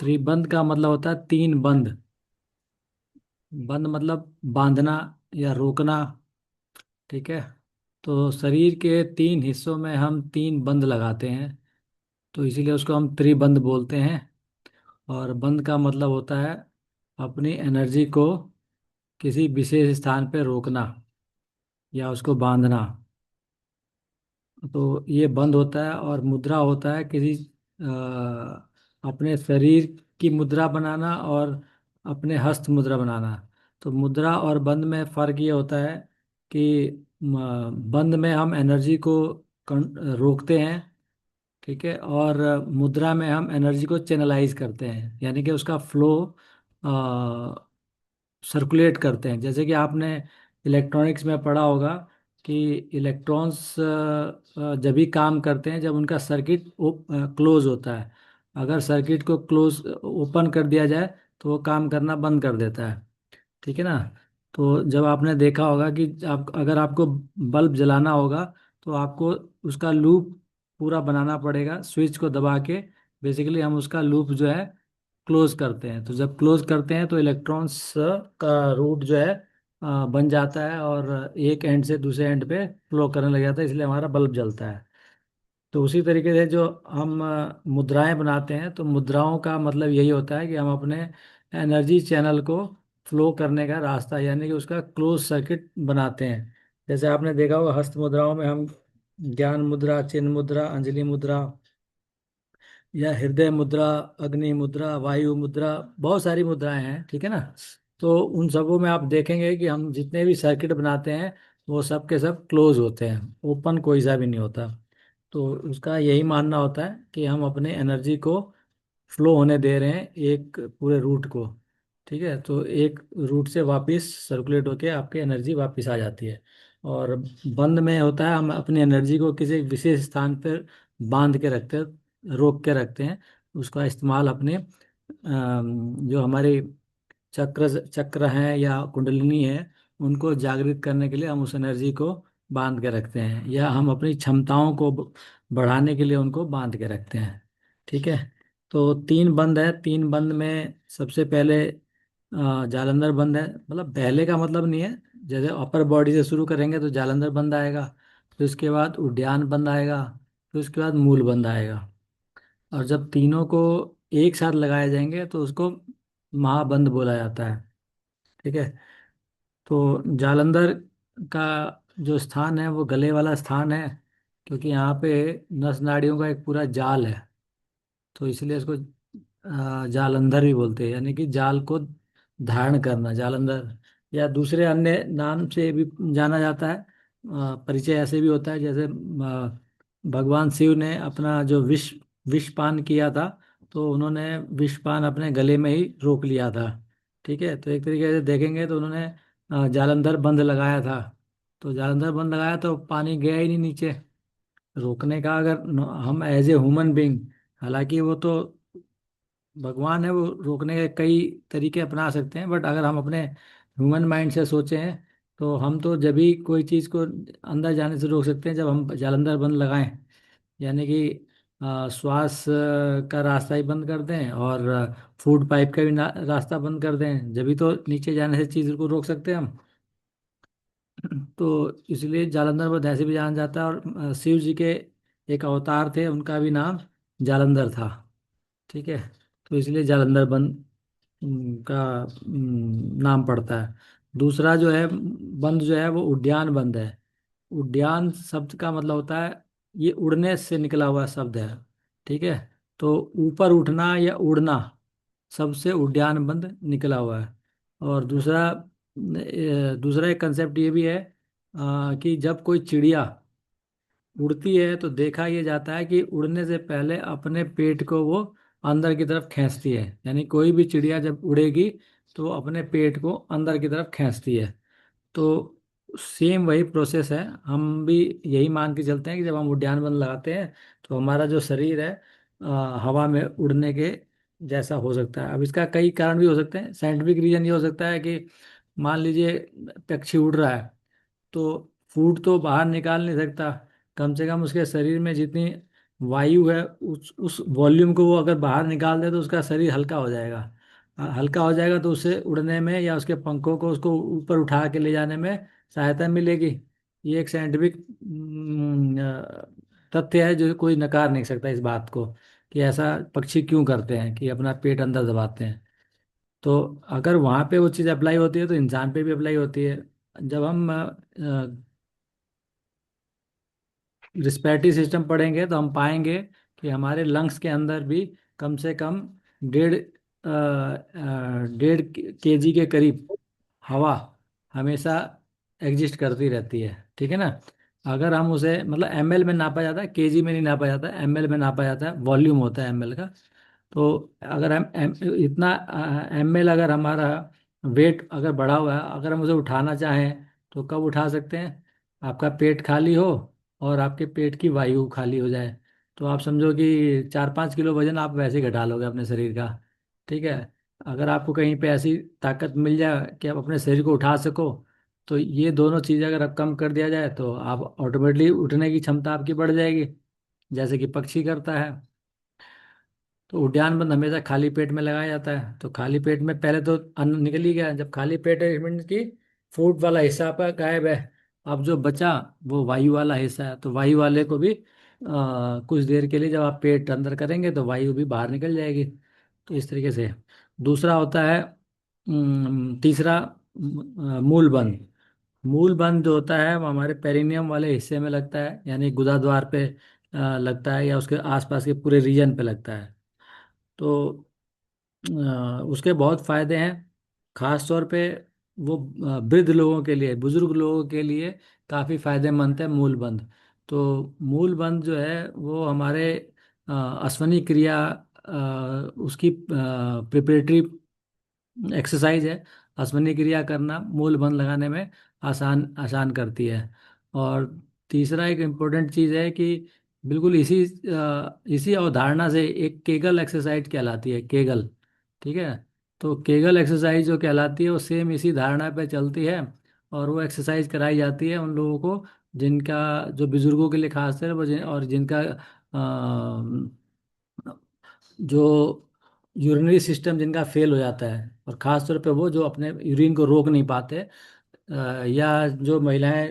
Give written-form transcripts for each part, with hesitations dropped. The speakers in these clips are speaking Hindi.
त्रिबंध का मतलब होता है तीन बंद। बंद मतलब बांधना या रोकना। ठीक है। तो शरीर के तीन हिस्सों में हम तीन बंद लगाते हैं, तो इसीलिए उसको हम त्रिबंध बोलते हैं। और बंद का मतलब होता है अपनी एनर्जी को किसी विशेष स्थान पर रोकना या उसको बांधना। तो ये बंद होता है। और मुद्रा होता है किसी अपने शरीर की मुद्रा बनाना और अपने हस्त मुद्रा बनाना। तो मुद्रा और बंद में फर्क ये होता है कि बंद में हम एनर्जी को रोकते हैं। ठीक है। और मुद्रा में हम एनर्जी को चैनलाइज करते हैं, यानी कि उसका फ्लो सर्कुलेट करते हैं। जैसे कि आपने इलेक्ट्रॉनिक्स में पढ़ा होगा कि इलेक्ट्रॉन्स जब भी काम करते हैं जब उनका सर्किट क्लोज होता है। अगर सर्किट को क्लोज ओपन कर दिया जाए तो वो काम करना बंद कर देता है। ठीक है ना। तो जब आपने देखा होगा कि आप अगर आपको बल्ब जलाना होगा तो आपको उसका लूप पूरा बनाना पड़ेगा स्विच को दबा के। बेसिकली हम उसका लूप जो है क्लोज करते हैं। तो जब क्लोज करते हैं तो इलेक्ट्रॉन्स का रूट जो है बन जाता है और एक एंड से दूसरे एंड पे फ्लो करने लग जाता है, इसलिए हमारा बल्ब जलता है। तो उसी तरीके से जो हम मुद्राएं बनाते हैं, तो मुद्राओं का मतलब यही होता है कि हम अपने एनर्जी चैनल को फ्लो करने का रास्ता, यानी कि उसका क्लोज सर्किट बनाते हैं। जैसे आपने देखा होगा हस्त मुद्राओं में हम ज्ञान मुद्रा, चिन्ह मुद्रा, अंजलि मुद्रा या हृदय मुद्रा, अग्नि मुद्रा, वायु मुद्रा, बहुत सारी मुद्राएं हैं। ठीक है ना। तो उन सबों में आप देखेंगे कि हम जितने भी सर्किट बनाते हैं वो सब के सब क्लोज होते हैं, ओपन कोई सा भी नहीं होता। तो उसका यही मानना होता है कि हम अपने एनर्जी को फ्लो होने दे रहे हैं एक पूरे रूट को। ठीक है। तो एक रूट से वापस सर्कुलेट होके आपकी एनर्जी वापस आ जाती है। और बंद में होता है हम अपनी एनर्जी को किसी विशेष स्थान पर बांध के रखते हैं, रोक के रखते हैं। उसका इस्तेमाल अपने जो हमारे चक्र चक्र हैं या कुंडलिनी है उनको जागृत करने के लिए हम उस एनर्जी को बांध के रखते हैं, या हम अपनी क्षमताओं को बढ़ाने के लिए उनको बांध के रखते हैं। ठीक है। तो तीन बंद है। तीन बंद में सबसे पहले जालंधर बंद है। मतलब पहले का मतलब नहीं है, जैसे अपर बॉडी से शुरू करेंगे तो जालंधर बंद आएगा, फिर उसके बाद उद्यान बंद आएगा, फिर उसके बाद मूल बंद आएगा। और जब तीनों को एक साथ लगाए जाएंगे तो उसको महाबंद बोला जाता है। ठीक है। तो जालंधर का जो स्थान है वो गले वाला स्थान है, क्योंकि यहाँ पे नस नाड़ियों का एक पूरा जाल है। तो इसलिए इसको जालंधर भी बोलते हैं, यानी कि जाल को धारण करना, जालंधर। या दूसरे अन्य नाम से भी जाना जाता है। परिचय ऐसे भी होता है जैसे भगवान शिव ने अपना जो विषपान किया था, तो उन्होंने विषपान अपने गले में ही रोक लिया था। ठीक है। तो एक तरीके से देखेंगे तो उन्होंने जालंधर बंद लगाया था। तो जालंधर बंद लगाया तो पानी गया ही नहीं नीचे। रोकने का अगर हम एज ए ह्यूमन बींग, हालांकि वो तो भगवान है, वो रोकने के कई तरीके अपना सकते हैं, बट अगर हम अपने ह्यूमन माइंड से सोचें तो हम तो जब भी कोई चीज़ को अंदर जाने से रोक सकते हैं जब हम जालंधर बंद लगाएं। यानी कि श्वास का रास्ता ही बंद कर दें और फूड पाइप का भी रास्ता बंद कर दें, जब भी तो नीचे जाने से चीज़ को रोक सकते हैं हम। तो इसलिए जालंधर बंद ऐसे भी जाना जाता है। और शिव जी के एक अवतार थे, उनका भी नाम जालंधर था। ठीक है। तो इसलिए जालंधर बंद का नाम पड़ता है। दूसरा जो है बंद जो है वो उद्यान बंद है। उद्यान शब्द का मतलब होता है, ये उड़ने से निकला हुआ शब्द है। ठीक है। तो ऊपर उठना या उड़ना, सबसे उद्यान बंद निकला हुआ है। और दूसरा एक कंसेप्ट ये भी है कि जब कोई चिड़िया उड़ती है तो देखा यह जाता है कि उड़ने से पहले अपने पेट को वो अंदर की तरफ खींचती है। यानी कोई भी चिड़िया जब उड़ेगी तो वो अपने पेट को अंदर की तरफ खींचती है। तो सेम वही प्रोसेस है, हम भी यही मान के चलते हैं कि जब हम उद्यान बन लगाते हैं तो हमारा जो शरीर है हवा में उड़ने के जैसा हो सकता है। अब इसका कई कारण भी हो सकते हैं। साइंटिफिक रीजन ये हो सकता है कि मान लीजिए पक्षी उड़ रहा है तो फूड तो बाहर निकाल नहीं सकता, कम से कम उसके शरीर में जितनी वायु है, उस वॉल्यूम को वो अगर बाहर निकाल दे तो उसका शरीर हल्का हो जाएगा। हल्का हो जाएगा तो उसे उड़ने में या उसके पंखों को उसको ऊपर उठा के ले जाने में सहायता मिलेगी। ये एक साइंटिफिक तथ्य है जो कोई नकार नहीं सकता इस बात को, कि ऐसा पक्षी क्यों करते हैं कि अपना पेट अंदर दबाते हैं। तो अगर वहाँ पे वो चीज़ अप्लाई होती है तो इंसान पे भी अप्लाई होती है। जब हम रिस्पिरेटरी सिस्टम पढ़ेंगे तो हम पाएंगे कि हमारे लंग्स के अंदर भी कम से कम 1.5 केजी के करीब हवा हमेशा एग्जिस्ट करती रहती है। ठीक है ना। अगर हम उसे मतलब एमएल में नापा जाता है, केजी में नहीं नापा जाता है, एमएल में नापा जाता है, वॉल्यूम होता है एमएल का। तो अगर हम इतना एमएल अगर हमारा वेट अगर बढ़ा हुआ है, अगर हम उसे उठाना चाहें तो कब उठा सकते हैं? आपका पेट खाली हो और आपके पेट की वायु खाली हो जाए, तो आप समझो कि 4-5 किलो वजन आप वैसे ही घटा लोगे अपने शरीर का। ठीक है। अगर आपको कहीं पे ऐसी ताकत मिल जाए कि आप अपने शरीर को उठा सको, तो ये दोनों चीज़ें अगर आप कम कर दिया जाए तो आप ऑटोमेटिकली उठने की क्षमता आपकी बढ़ जाएगी, जैसे कि पक्षी करता है। तो उद्यान बंद हमेशा खाली पेट में लगाया जाता है। तो खाली पेट में पहले तो अन्न निकल ही गया, जब खाली पेट है मीन्स की फूड वाला हिस्सा आपका गायब है। अब जो बचा वो वायु वाला हिस्सा है, तो वायु वाले को भी कुछ देर के लिए जब आप पेट अंदर करेंगे तो वायु भी बाहर निकल जाएगी। तो इस तरीके से। दूसरा होता है तीसरा मूल बंध। मूल बंध जो होता है वो हमारे पेरिनियम वाले हिस्से में लगता है, यानी गुदाद्वार पे लगता है या उसके आसपास के पूरे रीजन पे लगता है। तो उसके बहुत फायदे हैं। खास तौर पे वो वृद्ध लोगों के लिए, बुजुर्ग लोगों के लिए काफ़ी फायदेमंद है मूलबंध। तो मूलबंध जो है वो हमारे अश्वनी क्रिया उसकी प्रिपरेटरी एक्सरसाइज है। अश्वनी क्रिया करना मूल बंध लगाने में आसान आसान करती है। और तीसरा एक इम्पोर्टेंट चीज़ है कि बिल्कुल इसी अवधारणा से एक केगल एक्सरसाइज कहलाती है, केगल। ठीक है। तो केगल एक्सरसाइज जो कहलाती है वो सेम इसी धारणा पे चलती है। और वो एक्सरसाइज कराई जाती है उन लोगों को जिनका, जो बुजुर्गों के लिए खास है, और जिनका जो यूरिनरी सिस्टम जिनका फेल हो जाता है, और ख़ास तौर पे वो जो अपने यूरिन को रोक नहीं पाते, या जो महिलाएं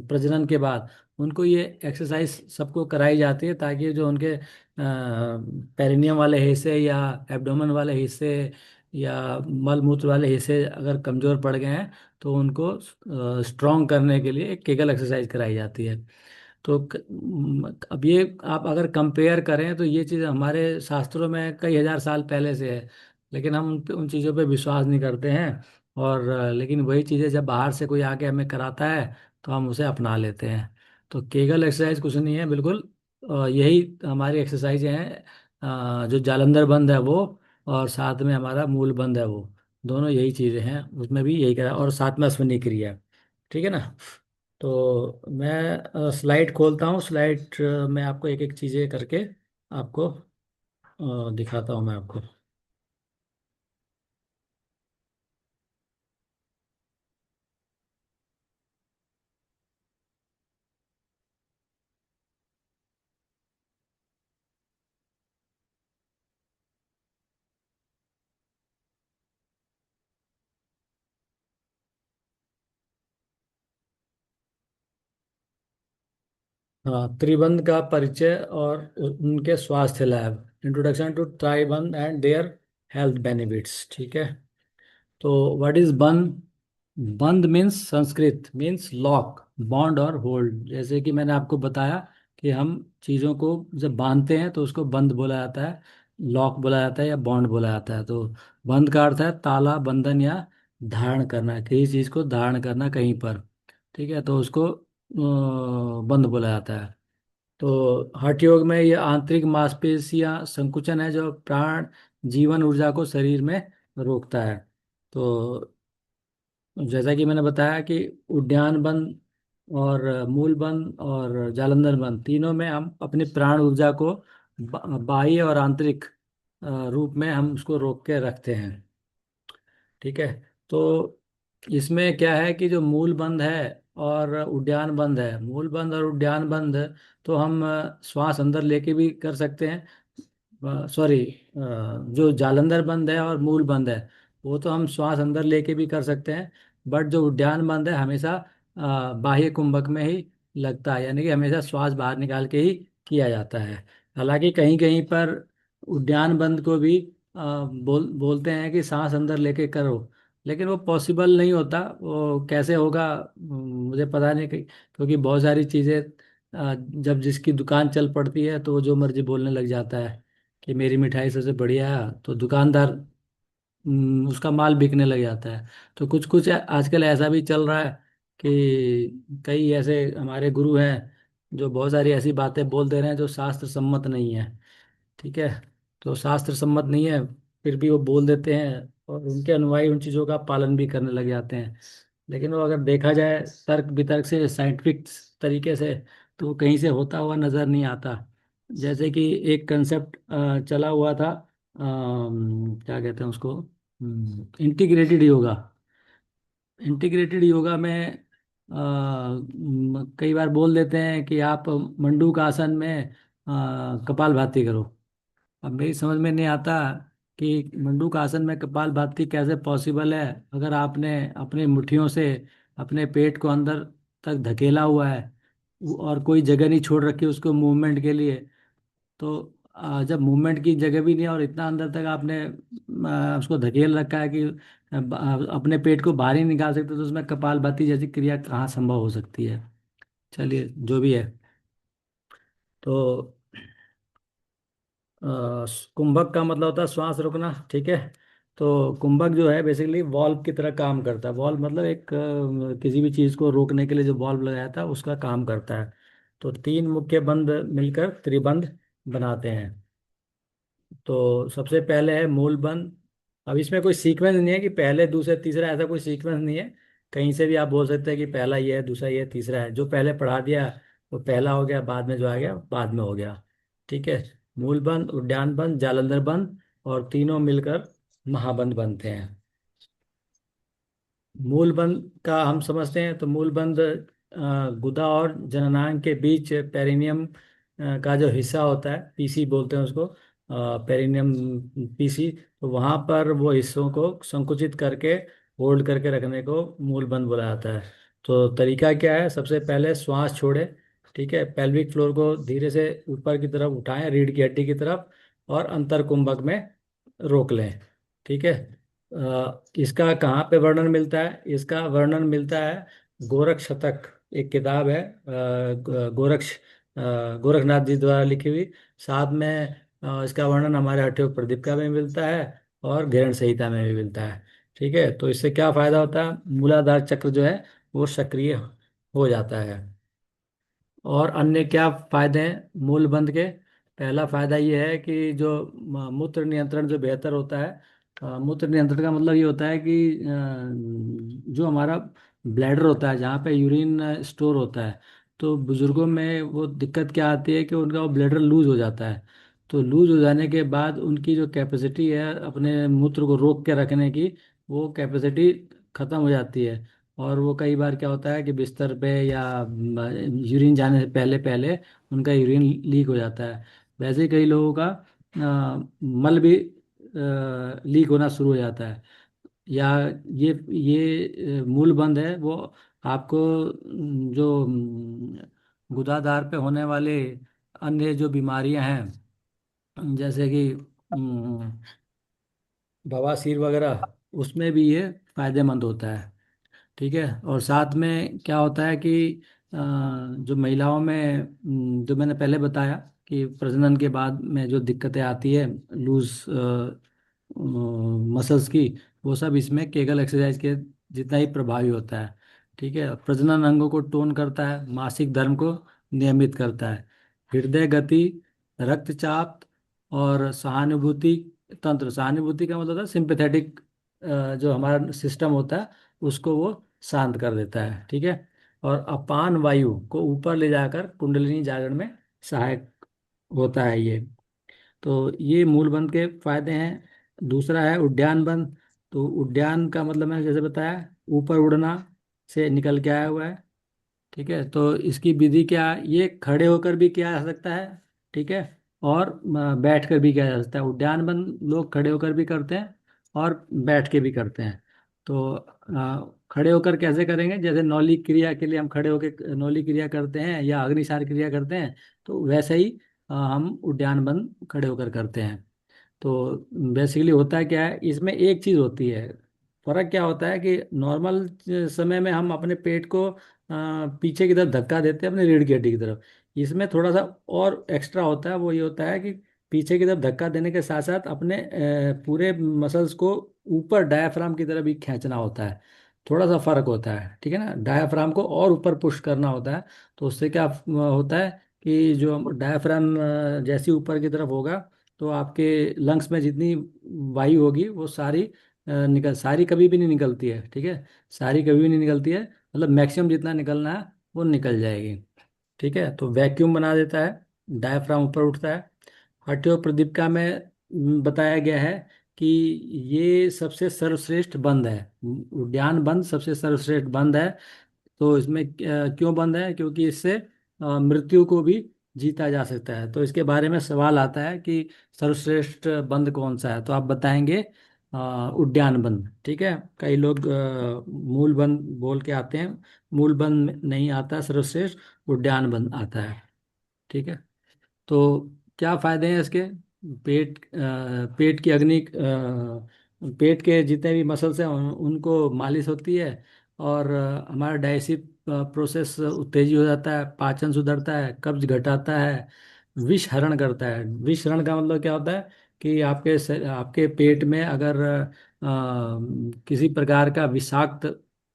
प्रजनन के बाद, उनको ये एक्सरसाइज सबको कराई जाती है ताकि जो उनके पेरिनियम वाले हिस्से या एब्डोमेन वाले हिस्से या मल मूत्र वाले हिस्से अगर कमज़ोर पड़ गए हैं तो उनको स्ट्रॉन्ग करने के लिए एक केगल एक्सरसाइज कराई जाती है। तो अब ये आप अगर कंपेयर करें तो ये चीज़ हमारे शास्त्रों में कई हजार साल पहले से है, लेकिन हम उन चीज़ों पे विश्वास नहीं करते हैं। और लेकिन वही चीज़ें जब बाहर से कोई आके हमें कराता है तो हम उसे अपना लेते हैं। तो केगल एक्सरसाइज कुछ नहीं है बिल्कुल, यही हमारी एक्सरसाइज हैं। जो जालंधर बंद है वो, और साथ में हमारा मूल बंद है वो, दोनों यही चीज़ें हैं, उसमें भी यही करा, और साथ में अश्वनी क्रिया। ठीक है ना। तो मैं स्लाइड खोलता हूँ, स्लाइड में आपको एक एक चीज़ें करके आपको दिखाता हूँ मैं आपको। हाँ, त्रिबंध का परिचय और उनके स्वास्थ्य लाभ। Introduction to tribandh and their health benefits. ठीक है। तो what is bandh? Bandh means, Sanskrit means lock, bond और होल्ड। जैसे कि मैंने आपको बताया कि हम चीज़ों को जब बांधते हैं तो उसको बंध बोला जाता है, लॉक बोला जाता है या बॉन्ड बोला जाता है। तो बंध का अर्थ है ताला, बंधन या धारण करना, किसी चीज़ को धारण करना कहीं पर। ठीक है। तो उसको बंध बोला जाता है। तो हठ योग में ये आंतरिक मांसपेशियां संकुचन है जो प्राण जीवन ऊर्जा को शरीर में रोकता है। तो जैसा कि मैंने बताया कि उद्यान बंद और मूल बंद और जालंधर बंद, तीनों में हम अपनी प्राण ऊर्जा को बाह्य और आंतरिक रूप में हम उसको रोक के रखते हैं। ठीक है। तो इसमें क्या है कि जो मूल बंद है और उद्यान बंद है। मूल बंद और उद्यान बंद तो हम श्वास अंदर लेके भी कर सकते हैं। सॉरी, जो जालंधर बंद है और मूल बंद है वो तो हम श्वास अंदर लेके भी कर सकते हैं। बट जो उद्यान बंद है हमेशा बाह्य कुंभक में ही लगता है, यानी कि हमेशा श्वास बाहर निकाल के ही किया जाता है। हालांकि कहीं कहीं पर उद्यान बंद को भी बोलते हैं कि सांस अंदर लेके करो, लेकिन वो पॉसिबल नहीं होता। वो कैसे होगा मुझे पता नहीं क्योंकि बहुत सारी चीज़ें जब जिसकी दुकान चल पड़ती है तो वो जो मर्जी बोलने लग जाता है कि मेरी मिठाई सबसे बढ़िया है, तो दुकानदार उसका माल बिकने लग जाता है। तो कुछ कुछ आजकल ऐसा भी चल रहा है कि कई ऐसे हमारे गुरु हैं जो बहुत सारी ऐसी बातें बोल दे रहे हैं जो शास्त्र सम्मत नहीं है। ठीक है, तो शास्त्र सम्मत नहीं है फिर भी वो बोल देते हैं और उनके अनुयायी उन चीज़ों का पालन भी करने लग जाते हैं। लेकिन वो अगर देखा जाए तर्क वितर्क से, साइंटिफिक तरीके से, तो वो कहीं से होता हुआ नजर नहीं आता। जैसे कि एक कंसेप्ट चला हुआ था, क्या कहते हैं उसको, इंटीग्रेटेड योगा। इंटीग्रेटेड योगा में कई बार बोल देते हैं कि आप मंडूक आसन में कपालभाति करो। अब मेरी समझ में नहीं आता कि मंडूक आसन में कपालभाति कैसे पॉसिबल है, अगर आपने अपने मुट्ठियों से अपने पेट को अंदर तक धकेला हुआ है और कोई जगह नहीं छोड़ रखी उसको मूवमेंट के लिए। तो जब मूवमेंट की जगह भी नहीं है और इतना अंदर तक आपने उसको धकेल रखा है कि अपने पेट को बाहर ही निकाल सकते, तो उसमें कपालभाति जैसी क्रिया कहाँ संभव हो सकती है। चलिए जो भी है। तो कुंभक का मतलब होता है श्वास रोकना। ठीक है, तो कुंभक जो है बेसिकली वॉल्व की तरह काम करता है। वॉल्व मतलब एक किसी भी चीज़ को रोकने के लिए जो वॉल्व लगाया था उसका काम करता है। तो तीन मुख्य बंद मिलकर त्रिबंध बनाते हैं। तो सबसे पहले है मूल बंद। अब इसमें कोई सीक्वेंस नहीं है कि पहले दूसरे तीसरा, ऐसा कोई सीक्वेंस नहीं है। कहीं से भी आप बोल सकते हैं कि पहला ये है, दूसरा ये है, तीसरा है। जो पहले पढ़ा दिया वो पहला हो गया, बाद में जो आ गया बाद में हो गया। ठीक है, मूल बंद, उद्यान बंद, जालंधर बंद और तीनों मिलकर महाबंद बनते हैं। मूल बंद का हम समझते हैं तो मूल बंद गुदा और जननांग के बीच पेरिनियम का जो हिस्सा होता है, पीसी बोलते हैं उसको, पेरिनियम पीसी। तो वहाँ पर वो हिस्सों को संकुचित करके होल्ड करके रखने को मूल बंद बोला जाता है। तो तरीका क्या है, सबसे पहले श्वास छोड़े। ठीक है, पेल्विक फ्लोर को धीरे से ऊपर की तरफ उठाएं, रीढ़ की हड्डी की तरफ, और अंतर कुंभक में रोक लें। ठीक है, इसका कहाँ पे वर्णन मिलता है, इसका वर्णन मिलता है गोरख शतक, एक किताब है गोरखनाथ जी द्वारा लिखी हुई। साथ में इसका वर्णन हमारे हठयोग प्रदीप का में मिलता है और गैरण संहिता में भी मिलता है। ठीक है, तो इससे क्या फायदा होता है, मूलाधार चक्र जो है वो सक्रिय हो जाता है। और अन्य क्या फायदे हैं मूल बंद के। पहला फायदा ये है कि जो मूत्र नियंत्रण जो बेहतर होता है। मूत्र नियंत्रण का मतलब ये होता है कि जो हमारा ब्लैडर होता है जहाँ पे यूरिन स्टोर होता है, तो बुजुर्गों में वो दिक्कत क्या आती है कि उनका वो ब्लैडर लूज हो जाता है। तो लूज हो जाने के बाद उनकी जो कैपेसिटी है अपने मूत्र को रोक के रखने की, वो कैपेसिटी खत्म हो जाती है। और वो कई बार क्या होता है कि बिस्तर पे या यूरिन जाने से पहले पहले उनका यूरिन लीक हो जाता है। वैसे ही कई लोगों का मल भी लीक होना शुरू हो जाता है। या ये मूल बंद है वो आपको जो गुदादार पे होने वाले अन्य जो बीमारियां हैं, जैसे कि बवासीर वगैरह, उसमें भी ये फायदेमंद होता है। ठीक है, और साथ में क्या होता है कि जो महिलाओं में जो मैंने पहले बताया कि प्रजनन के बाद में जो दिक्कतें आती है, लूज मसल्स की, वो सब इसमें केगल एक्सरसाइज के जितना ही प्रभावी होता है। ठीक है, प्रजनन अंगों को टोन करता है, मासिक धर्म को नियमित करता है, हृदय गति, रक्तचाप और सहानुभूति तंत्र। सहानुभूति का मतलब होता है सिंपैथेटिक, जो हमारा सिस्टम होता है उसको वो शांत कर देता है। ठीक है, और अपान वायु को ऊपर ले जाकर कुंडलिनी जागरण में सहायक होता है ये। तो ये मूल बंद के फायदे हैं। दूसरा है उद्यान बंद। तो उद्यान का मतलब मैंने जैसे बताया, ऊपर उड़ना से निकल के आया हुआ है। ठीक है, तो इसकी विधि क्या, ये खड़े होकर भी किया जा सकता है, ठीक है, और बैठ कर भी किया जा सकता है। उद्यान बंद लोग खड़े होकर भी करते हैं और बैठ के भी करते हैं। तो खड़े होकर कैसे करेंगे, जैसे नौली क्रिया के लिए हम खड़े होकर नौली क्रिया करते हैं या अग्निसार क्रिया करते हैं, तो वैसे ही हम उद्यान बंद खड़े होकर करते हैं। तो बेसिकली होता है क्या है, इसमें एक चीज होती है, फर्क क्या होता है कि नॉर्मल समय में हम अपने पेट को पीछे की तरफ धक्का देते हैं, अपने रीढ़ की हड्डी की तरफ। इसमें थोड़ा सा और एक्स्ट्रा होता है, वो ये होता है कि पीछे की तरफ धक्का देने के साथ साथ अपने पूरे मसल्स को ऊपर डायाफ्राम की तरफ भी खींचना होता है। थोड़ा सा फर्क होता है, ठीक है ना, डायाफ्राम को और ऊपर पुश करना होता है। तो उससे क्या होता है कि जो डायाफ्राम जैसी ऊपर की तरफ होगा, तो आपके लंग्स में जितनी वायु होगी वो सारी सारी कभी भी नहीं निकलती है, ठीक है, सारी कभी भी नहीं निकलती है, मतलब मैक्सिमम जितना निकलना है वो निकल जाएगी। ठीक है, तो वैक्यूम बना देता है, डायफ्राम ऊपर उठता है। हठयोग प्रदीपिका में बताया गया है कि ये सबसे सर्वश्रेष्ठ बंद है, उद्यान बंद सबसे सर्वश्रेष्ठ बंद है। तो इसमें क्यों बंद है, क्योंकि इससे मृत्यु को भी जीता जा सकता है। तो इसके बारे में सवाल आता है कि सर्वश्रेष्ठ बंद कौन सा है, तो आप बताएंगे उद्यान बंद। ठीक है, कई लोग मूल बंद बोल के आते हैं, मूल बंद नहीं आता, सर्वश्रेष्ठ उद्यान बंद आता है। ठीक है, तो क्या फायदे हैं इसके, पेट की अग्नि पेट के जितने भी मसल्स हैं उनको मालिश होती है, और हमारा डाइजेस्टिव प्रोसेस उत्तेजित हो जाता है, पाचन सुधरता है, कब्ज घटाता है, विष हरण करता है। विष हरण का मतलब क्या होता है कि आपके पेट में अगर किसी प्रकार का विषाक्त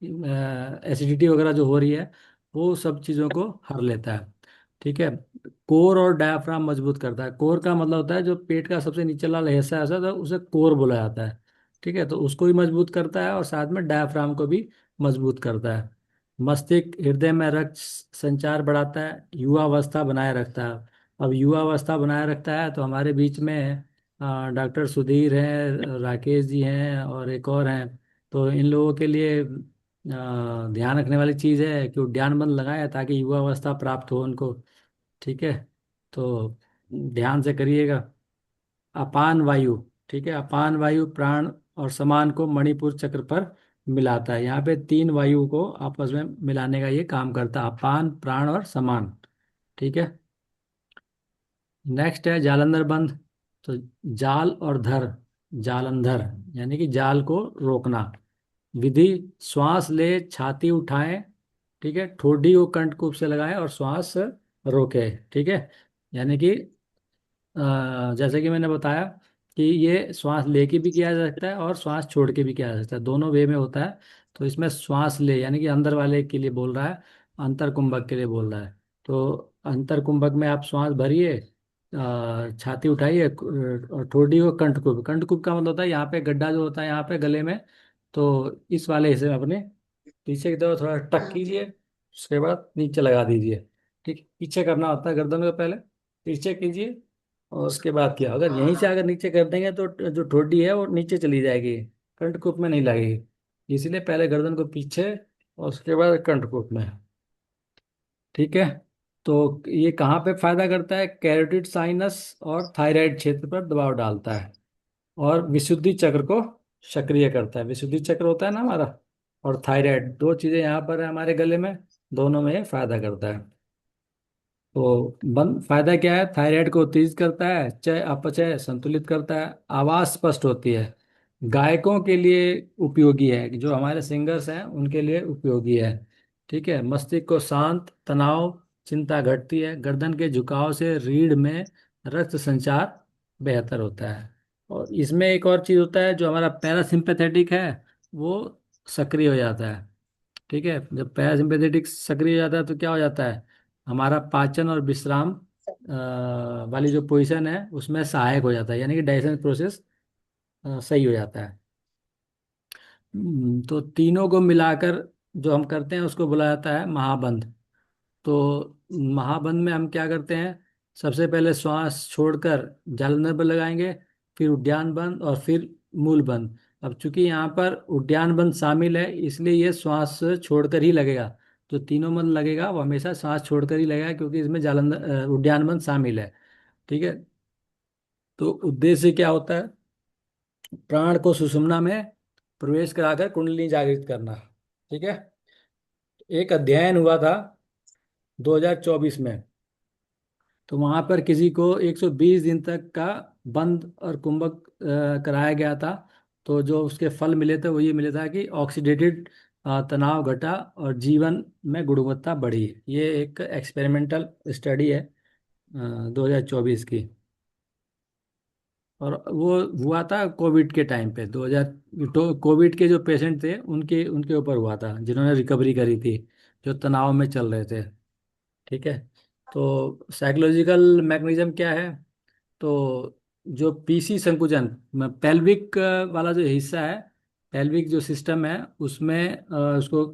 एसिडिटी वगैरह जो हो रही है, वो सब चीज़ों को हर लेता है। ठीक है, कोर और डायाफ्राम मजबूत करता है। कोर का मतलब होता है जो पेट का सबसे निचला हिस्सा है, ऐसा उसे कोर बोला जाता है। ठीक है, तो उसको भी मजबूत करता है और साथ में डायाफ्राम को भी मजबूत करता है। मस्तिष्क हृदय में रक्त संचार बढ़ाता है, युवावस्था बनाए रखता है। अब युवावस्था बनाए रखता है तो हमारे बीच में डॉक्टर सुधीर हैं, राकेश जी हैं और एक और हैं। तो इन लोगों के लिए ध्यान रखने वाली चीज़ है कि उद्यान बन लगाए ताकि युवावस्था प्राप्त हो उनको। ठीक है, तो ध्यान से करिएगा। अपान वायु, ठीक है, अपान वायु प्राण और समान को मणिपुर चक्र पर मिलाता है। यहाँ पे तीन वायु को आपस में मिलाने का ये काम करता है, अपान प्राण और समान। ठीक है, नेक्स्ट है जालंधर बंध। तो जाल और धर, जालंधर यानी कि जाल को रोकना। विधि, श्वास ले, छाती उठाएं, ठीक है, ठोडी को कंठकूप से लगाएं और श्वास रोके। ठीक है, यानी कि जैसे कि मैंने बताया कि ये श्वास लेके भी किया जा सकता है और श्वास छोड़ के भी किया जा सकता है, दोनों वे में होता है। तो इसमें श्वास ले यानी कि अंदर वाले के लिए बोल रहा है, अंतर कुंभक के लिए बोल रहा है। तो अंतर कुंभक में आप श्वास भरिए, छाती उठाइए और ठोडी को कंठकूप। कंठकूप का मतलब होता है यहाँ पे गड्ढा जो होता है यहाँ पे गले में, तो इस वाले हिस्से में अपने पीछे की तरफ थोड़ा टक कीजिए, उसके बाद नीचे लगा दीजिए। ठीक, पीछे करना होता है गर्दन को पहले, पीछे कीजिए और उसके बाद किया। अगर यहीं से अगर नीचे कर देंगे तो जो ठोडी है वो नीचे चली जाएगी, कंठकूप में नहीं लगेगी। इसीलिए पहले गर्दन को पीछे और उसके बाद कंठकूप में। ठीक है, तो ये कहाँ पे फायदा करता है, कैरोटिड साइनस और थायराइड क्षेत्र पर दबाव डालता है और विशुद्धि चक्र को सक्रिय करता है। विशुद्धि चक्र होता है ना हमारा, और थायराइड, दो चीजें यहाँ पर है हमारे गले में, दोनों में ये फायदा करता है। तो फायदा क्या है, थायराइड को उत्तेजित करता है, चय अपचय संतुलित करता है, आवाज स्पष्ट होती है। गायकों के लिए उपयोगी है, कि जो हमारे सिंगर्स हैं उनके लिए उपयोगी है। ठीक है, मस्तिष्क को शांत, तनाव चिंता घटती है, गर्दन के झुकाव से रीढ़ में रक्त संचार बेहतर होता है। और इसमें एक और चीज होता है, जो हमारा पैरासिम्पेथेटिक है वो सक्रिय हो जाता है। ठीक है, जब पैरासिम्पेथेटिक सक्रिय हो जाता है तो क्या हो जाता है, हमारा पाचन और विश्राम वाली जो पोजीशन है उसमें सहायक हो जाता है, यानी कि डाइजेशन प्रोसेस सही हो जाता है। तो तीनों को मिलाकर जो हम करते हैं उसको बोला जाता है महाबंध। तो महाबंध में हम क्या करते हैं, सबसे पहले श्वास छोड़कर जालंधर पर लगाएंगे, फिर उद्यान बंद और फिर मूल बंद। अब चूंकि यहाँ पर उद्यान बंद शामिल है इसलिए ये श्वास छोड़कर ही लगेगा। जो तीनों मंद लगेगा वो हमेशा सांस छोड़कर ही लगेगा, क्योंकि इसमें जालंधर उद्यान मंद शामिल है। ठीक है। तो उद्देश्य क्या होता है? प्राण को सुषुम्ना में प्रवेश कराकर कुंडली जागृत करना। ठीक है। एक अध्ययन हुआ था 2024 में। तो वहां पर किसी को 120 दिन तक का बंद और कुंभक कराया गया था। तो जो उसके फल मिले थे वो ये मिले था कि ऑक्सीडेटिव तनाव घटा और जीवन में गुणवत्ता बढ़ी। ये एक एक्सपेरिमेंटल स्टडी है 2024 की। और वो हुआ था कोविड के टाइम पे 2000, तो कोविड के जो पेशेंट थे उनके उनके ऊपर हुआ था, जिन्होंने रिकवरी करी थी, जो तनाव में चल रहे थे। ठीक है। तो साइकोलॉजिकल मैकेनिज्म क्या है? तो जो पीसी संकुचन, पेल्विक वाला जो हिस्सा है, पेल्विक जो सिस्टम है उसमें उसको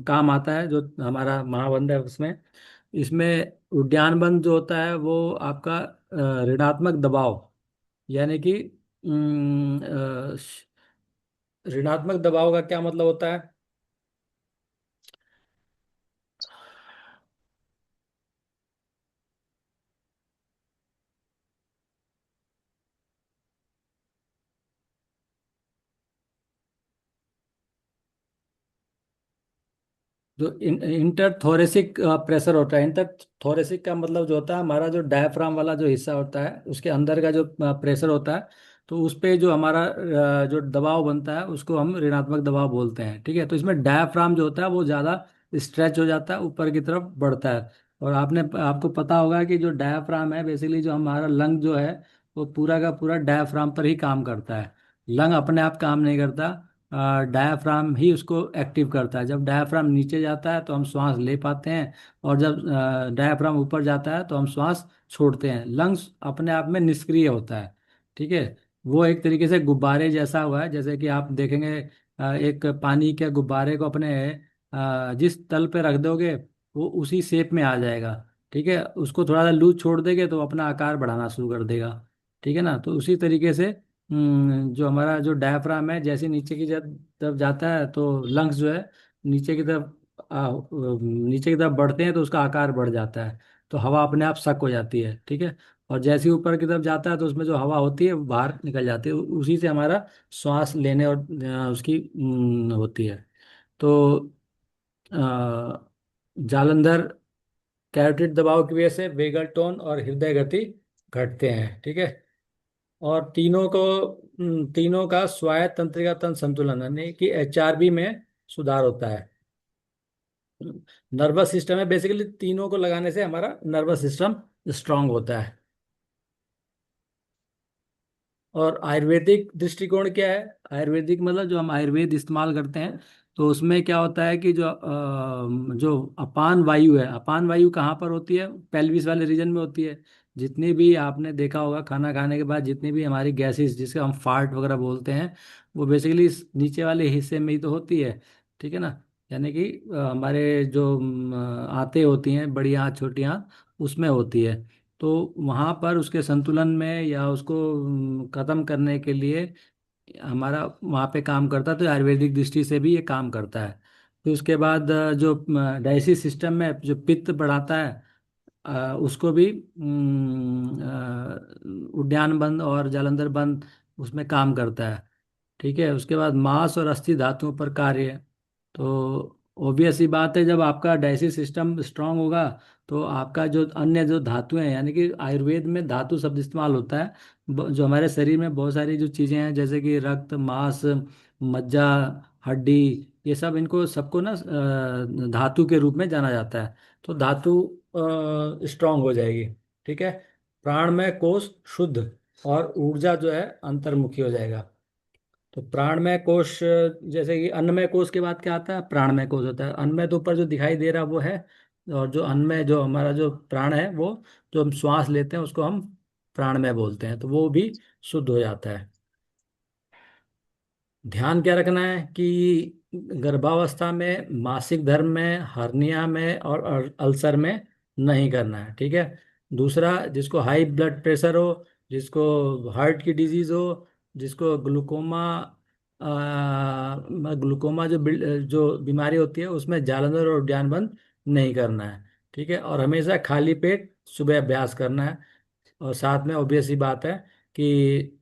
काम आता है, जो हमारा महाबंध है उसमें। इसमें उद्यान बंद जो होता है वो आपका ऋणात्मक दबाव, यानी कि ऋणात्मक दबाव का क्या मतलब होता है? जो इंटरथोरेसिक प्रेशर होता है, इंटरथोरेसिक का मतलब जो होता है हमारा जो डायफ्राम वाला जो हिस्सा होता है उसके अंदर का जो प्रेशर होता है, तो उस पे जो हमारा जो दबाव बनता है उसको हम ऋणात्मक दबाव बोलते हैं। ठीक है। तो इसमें डायफ्राम जो होता है वो ज़्यादा स्ट्रेच हो जाता है, ऊपर की तरफ बढ़ता है। और आपको पता होगा कि जो डायफ्राम है, बेसिकली जो हमारा लंग जो है वो पूरा का पूरा डायफ्राम पर ही काम करता है। लंग अपने आप काम नहीं करता, डायाफ्राम ही उसको एक्टिव करता है। जब डायाफ्राम नीचे जाता है तो हम श्वास ले पाते हैं, और जब डायाफ्राम ऊपर जाता है तो हम श्वास छोड़ते हैं। लंग्स अपने आप में निष्क्रिय होता है। ठीक है। वो एक तरीके से गुब्बारे जैसा हुआ है, जैसे कि आप देखेंगे एक पानी के गुब्बारे को अपने जिस तल पे रख दोगे वो उसी शेप में आ जाएगा। ठीक है। उसको थोड़ा सा लूज छोड़ देंगे तो वो अपना आकार बढ़ाना शुरू कर देगा। ठीक है ना। तो उसी तरीके से जो हमारा जो डायफ्राम है, जैसे नीचे की तरफ जाता है तो लंग्स जो है नीचे की तरफ नीचे की तरफ बढ़ते हैं तो उसका आकार बढ़ जाता है, तो हवा अपने आप सक हो जाती है। ठीक है। और जैसे ही ऊपर की तरफ जाता है तो उसमें जो हवा होती है वो बाहर निकल जाती है, उसी से हमारा श्वास लेने और उसकी होती है। तो जालंधर कैरोटिड दबाव की वजह से वेगल टोन और हृदय गति घटते हैं। ठीक है। और तीनों का स्वायत्त तंत्रिका तंत्र संतुलन, यानी कि एचआरबी में सुधार होता है। नर्वस सिस्टम है, बेसिकली तीनों को लगाने से हमारा नर्वस सिस्टम स्ट्रांग होता है। और आयुर्वेदिक दृष्टिकोण क्या है? आयुर्वेदिक मतलब जो हम आयुर्वेद इस्तेमाल करते हैं, तो उसमें क्या होता है कि जो अपान वायु है, अपान वायु कहाँ पर होती है? पेल्विस वाले रीजन में होती है। जितनी भी आपने देखा होगा खाना खाने के बाद जितनी भी हमारी गैसेस, जिसको हम फार्ट वगैरह बोलते हैं, वो बेसिकली नीचे वाले हिस्से में ही तो होती है। ठीक है ना। यानी कि हमारे जो आंतें होती हैं, बड़ी आंत छोटी आंत, उसमें होती है। तो वहाँ पर उसके संतुलन में या उसको खत्म करने के लिए हमारा वहाँ पे काम करता है, तो आयुर्वेदिक दृष्टि से भी ये काम करता है। फिर उसके बाद जो डाइजेस्टिव सिस्टम में जो पित्त बढ़ाता है, उसको भी उद्यान बंद और जालंधर बंद उसमें काम करता है। ठीक है। उसके बाद मांस और अस्थि धातुओं पर कार्य। तो ऑब्वियस सी बात है, जब आपका डाइजेस्टिव सिस्टम स्ट्रांग होगा तो आपका जो अन्य जो धातुएं हैं, यानी कि आयुर्वेद में धातु शब्द इस्तेमाल होता है, जो हमारे शरीर में बहुत सारी जो चीज़ें हैं, जैसे कि रक्त, मांस, मज्जा, हड्डी, ये सब, इनको सबको ना धातु के रूप में जाना जाता है। तो धातु स्ट्रांग हो जाएगी। ठीक है। प्राणमय कोश शुद्ध और ऊर्जा जो है अंतर्मुखी हो जाएगा। तो प्राणमय कोश, जैसे कि अन्नमय कोश के बाद क्या आता है? प्राणमय कोश होता है। अन्नमय तो ऊपर जो दिखाई दे रहा है वो है, और जो अन्नमय जो हमारा जो प्राण है वो, जो हम श्वास लेते हैं उसको हम प्राणमय बोलते हैं, तो वो भी शुद्ध हो जाता है। ध्यान क्या रखना है कि गर्भावस्था में, मासिक धर्म में, हर्निया में और अल्सर में नहीं करना है। ठीक है। दूसरा, जिसको हाई ब्लड प्रेशर हो, जिसको हार्ट की डिजीज हो, जिसको ग्लूकोमा ग्लूकोमा जो बीमारी होती है उसमें जालंधर और उद्यान बंद नहीं करना है। ठीक है, और हमेशा खाली पेट सुबह अभ्यास करना है। और साथ में ऑब्वियस ही बात है कि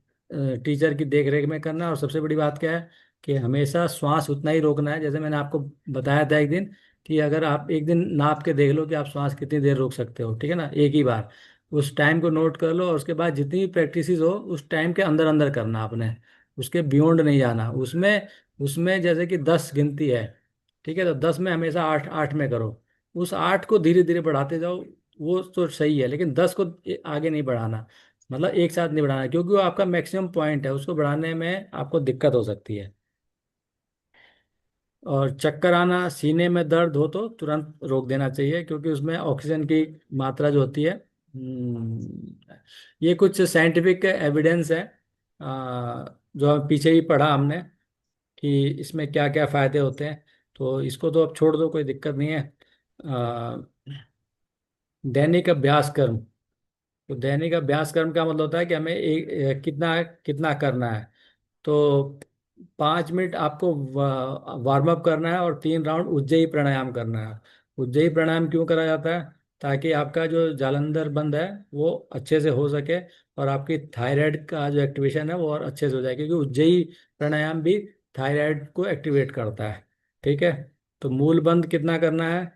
टीचर की देख रेख में करना है। और सबसे बड़ी बात क्या है कि हमेशा श्वास उतना ही रोकना है, जैसे मैंने आपको बताया था एक दिन, कि अगर आप एक दिन नाप के देख लो कि आप श्वास कितनी देर रोक सकते हो, ठीक है ना, एक ही बार उस टाइम को नोट कर लो। और उसके बाद जितनी भी प्रैक्टिस हो उस टाइम के अंदर अंदर करना आपने, उसके बियॉन्ड नहीं जाना। उसमें उसमें जैसे कि 10 गिनती है, ठीक है, तो 10 में हमेशा 8 8 में करो। उस 8 को धीरे धीरे बढ़ाते जाओ, वो तो सही है, लेकिन 10 को आगे नहीं बढ़ाना, मतलब एक साथ नहीं बढ़ाना, क्योंकि वो आपका मैक्सिमम पॉइंट है, उसको बढ़ाने में आपको दिक्कत हो सकती है। और चक्कर आना, सीने में दर्द हो तो तुरंत रोक देना चाहिए, क्योंकि उसमें ऑक्सीजन की मात्रा जो होती है, ये कुछ साइंटिफिक एविडेंस है, जो हम पीछे ही पढ़ा हमने कि इसमें क्या क्या फायदे होते हैं। तो इसको तो अब छोड़ दो, कोई दिक्कत नहीं है। अ, दैनिक अभ्यास कर्म। तो दैनिक अभ्यास कर्म का मतलब होता है कि हमें कितना कितना करना है। तो 5 मिनट आपको वार्म अप करना है और 3 राउंड उज्जयी प्राणायाम करना है। उज्जयी प्राणायाम क्यों करा जाता है? ताकि आपका जो जालंधर बंद है वो अच्छे से हो सके, और आपकी थायराइड का जो एक्टिवेशन है वो और अच्छे से हो जाए, क्योंकि उज्जयी प्राणायाम भी थायराइड को एक्टिवेट करता है। ठीक है, तो मूल बंद कितना करना है?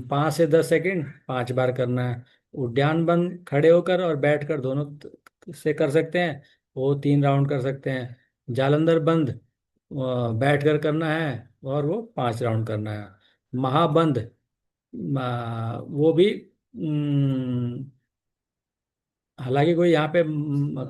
5 से 10 सेकेंड 5 बार करना है। उद्यान बंद खड़े होकर और बैठकर दोनों से कर सकते हैं, वो 3 राउंड कर सकते हैं। जालंधर बंद बैठ कर करना है, और वो 5 राउंड करना है। महाबंद वो भी हालांकि कोई यहाँ पे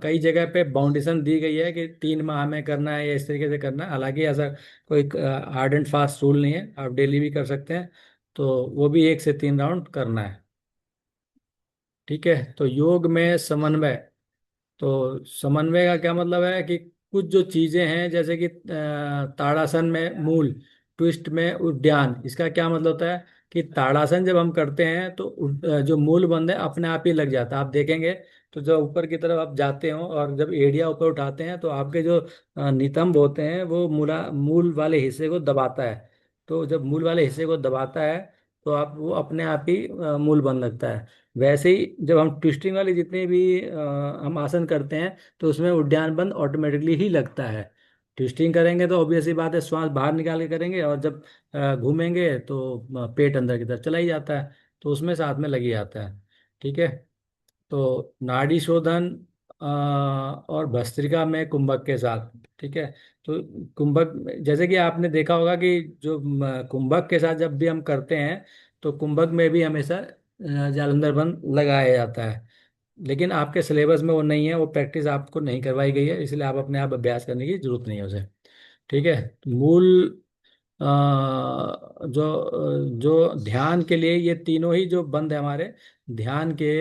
कई जगह पे बाउंडेशन दी गई है कि 3 माह में करना है या इस तरीके से करना है। हालांकि ऐसा कोई हार्ड एंड फास्ट रूल नहीं है, आप डेली भी कर सकते हैं। तो वो भी 1 से 3 राउंड करना है। ठीक है, तो योग में समन्वय। तो समन्वय का क्या मतलब है कि कुछ जो चीजें हैं, जैसे कि ताड़ासन में मूल, ट्विस्ट में उद्यान, इसका क्या मतलब होता है कि ताड़ासन जब हम करते हैं तो जो मूल बंद है अपने आप ही लग जाता है। आप देखेंगे तो जब ऊपर की तरफ आप जाते हो और जब एड़िया ऊपर उठाते हैं तो आपके जो नितंब होते हैं वो मूल वाले हिस्से को दबाता है। तो जब मूल वाले हिस्से को दबाता है तो आप वो अपने आप ही मूल बंद लगता है। वैसे ही जब हम ट्विस्टिंग वाली जितने भी हम आसन करते हैं तो उसमें उद्यान बंद ऑटोमेटिकली ही लगता है। ट्विस्टिंग करेंगे तो ऑब्वियसली बात है, श्वास बाहर निकाल के करेंगे, और जब घूमेंगे तो पेट अंदर की तरफ चला ही जाता है, तो उसमें साथ में लग ही जाता है। ठीक है, तो नाड़ी शोधन और भस्त्रिका में कुंभक के साथ। ठीक है, तो कुंभक, जैसे कि आपने देखा होगा कि जो कुंभक के साथ जब भी हम करते हैं तो कुंभक में भी हमेशा जालंधर बंद लगाया जाता है। लेकिन आपके सिलेबस में वो नहीं है, वो प्रैक्टिस आपको नहीं करवाई गई है, इसलिए आप अपने आप अभ्यास करने की जरूरत नहीं है उसे। ठीक है, मूल अ, जो ध्यान के लिए ये तीनों ही जो बंद है हमारे ध्यान के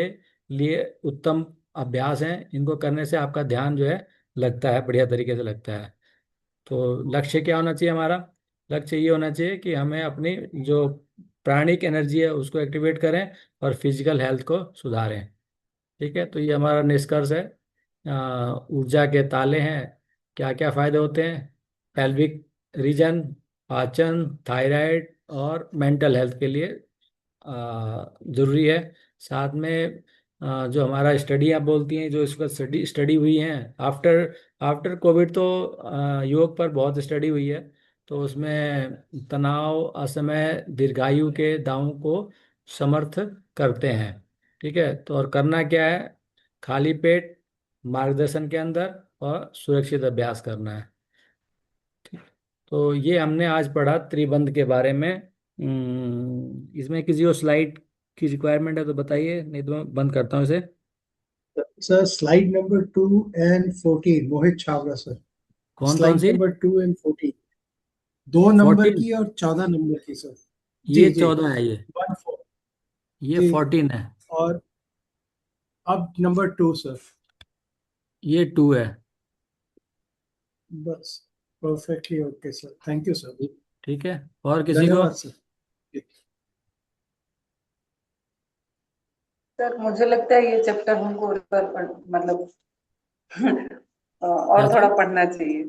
लिए उत्तम अभ्यास हैं। इनको करने से आपका ध्यान जो है लगता है, बढ़िया तरीके से लगता है। तो लक्ष्य क्या होना चाहिए हमारा? लक्ष्य ये होना चाहिए कि हमें अपनी जो प्राणिक एनर्जी है उसको एक्टिवेट करें और फिजिकल हेल्थ को सुधारें। ठीक है, तो ये हमारा निष्कर्ष है। ऊर्जा के ताले हैं, क्या क्या फायदे होते हैं? पेल्विक रीजन, पाचन, थायराइड और मेंटल हेल्थ के लिए जरूरी है। साथ में जो हमारा स्टडियाँ बोलती हैं, जो इसका स्टडी स्टडी हुई हैं आफ्टर आफ्टर कोविड, तो योग पर बहुत स्टडी हुई है। तो उसमें तनाव, असमय, दीर्घायु के दावों को समर्थ करते हैं। ठीक है, तो और करना क्या है? खाली पेट, मार्गदर्शन के अंदर, और सुरक्षित अभ्यास करना है। तो ये हमने आज पढ़ा त्रिबंध के बारे में। इसमें किसी को स्लाइड की रिक्वायरमेंट है तो बताइए, नहीं तो मैं बंद करता हूँ इसे। Sir slide number 2 and 14, Mohit Chhabra sir. कौन कौन स्लाइड सी? Number 2 and 14, 2 number 14? की और 14 नंबर की सर। ये जी जी। 14 है ये। 1 4। ये जी। 14 है। और अब नंबर 2 सर। ये 2 है। बस perfectly okay sir, thank you sir. ठीक है, और किसी को? धन्यवाद सर। सर मुझे लगता है ये चैप्टर हमको मतलब क्या और थोड़ा चीज? पढ़ना चाहिए।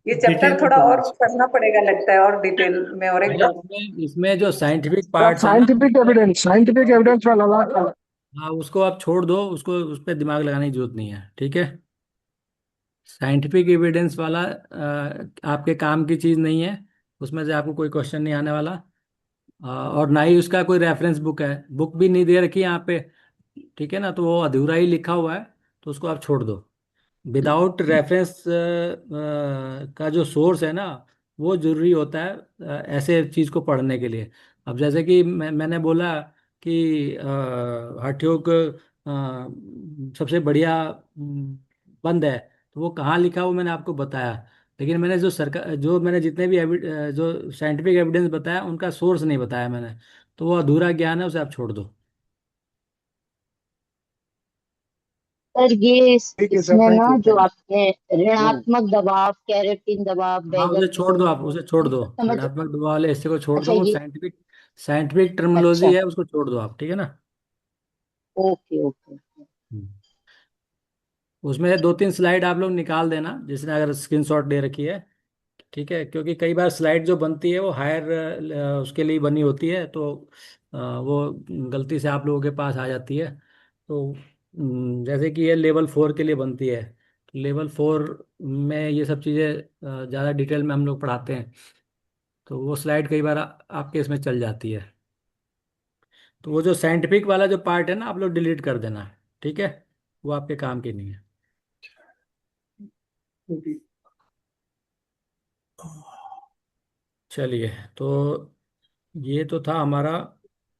ये डिटेल चैप्टर में थोड़ा पढ़ना और चाहिए। पढ़ना पड़ेगा लगता है, और डिटेल में और भैया एकदम। इसमें जो साइंटिफिक सर पार्ट्स है ना, साइंटिफिक एविडेंस वाला हाँ उसको आप छोड़ दो, उसको उस पर दिमाग लगाने की जरूरत नहीं है, ठीक है। साइंटिफिक एविडेंस वाला आपके काम की चीज़ नहीं है, उसमें से आपको कोई क्वेश्चन नहीं आने वाला। और ना ही उसका कोई रेफरेंस बुक है, बुक भी नहीं दे रखी है यहाँ पे, ठीक है ना, तो वो अधूरा ही लिखा हुआ है, तो उसको आप छोड़ दो। विदाउट रेफरेंस का जो सोर्स है ना, वो जरूरी होता है ऐसे चीज़ को पढ़ने के लिए। अब जैसे कि मैंने बोला कि हठयोग सबसे बढ़िया बंद है, तो वो कहाँ लिखा वो मैंने आपको बताया। लेकिन मैंने जो सरकार जो मैंने जितने भी जो साइंटिफिक एविडेंस बताया उनका सोर्स नहीं बताया मैंने, तो वो अधूरा ज्ञान है, उसे आप छोड़ दो। सर ये ठीक है सर, इसमें थैंक ना यू, जो थैंक आपने ऋणात्मक दबाव, कैरेटिन दबाव, हाँ उसे बैगल छोड़ दो, आप दबाव, उसे छोड़ ये दो, सब समझ। ऋणात्मक दबाव वाले हिस्से को छोड़ अच्छा दो, वो ये। साइंटिफिक साइंटिफिक टर्मिनोलॉजी अच्छा। है, उसको छोड़ दो आप, ठीक है ना। Okay okay. हम्म। उसमें से 2-3 स्लाइड आप लोग निकाल देना, जिसने अगर स्क्रीनशॉट ले रखी है, ठीक है, क्योंकि कई बार स्लाइड जो बनती है वो हायर उसके लिए बनी होती है, तो वो गलती से आप लोगों के पास आ जाती है। तो जैसे कि ये लेवल 4 के लिए बनती है, तो लेवल 4 में ये सब चीज़ें ज़्यादा डिटेल में हम लोग पढ़ाते हैं, तो वो स्लाइड कई बार आपके इसमें चल जाती है। तो वो जो साइंटिफिक वाला जो पार्ट है ना, आप लोग डिलीट कर देना, ठीक है, वो आपके काम की नहीं है। यू। चलिए, तो ये तो था हमारा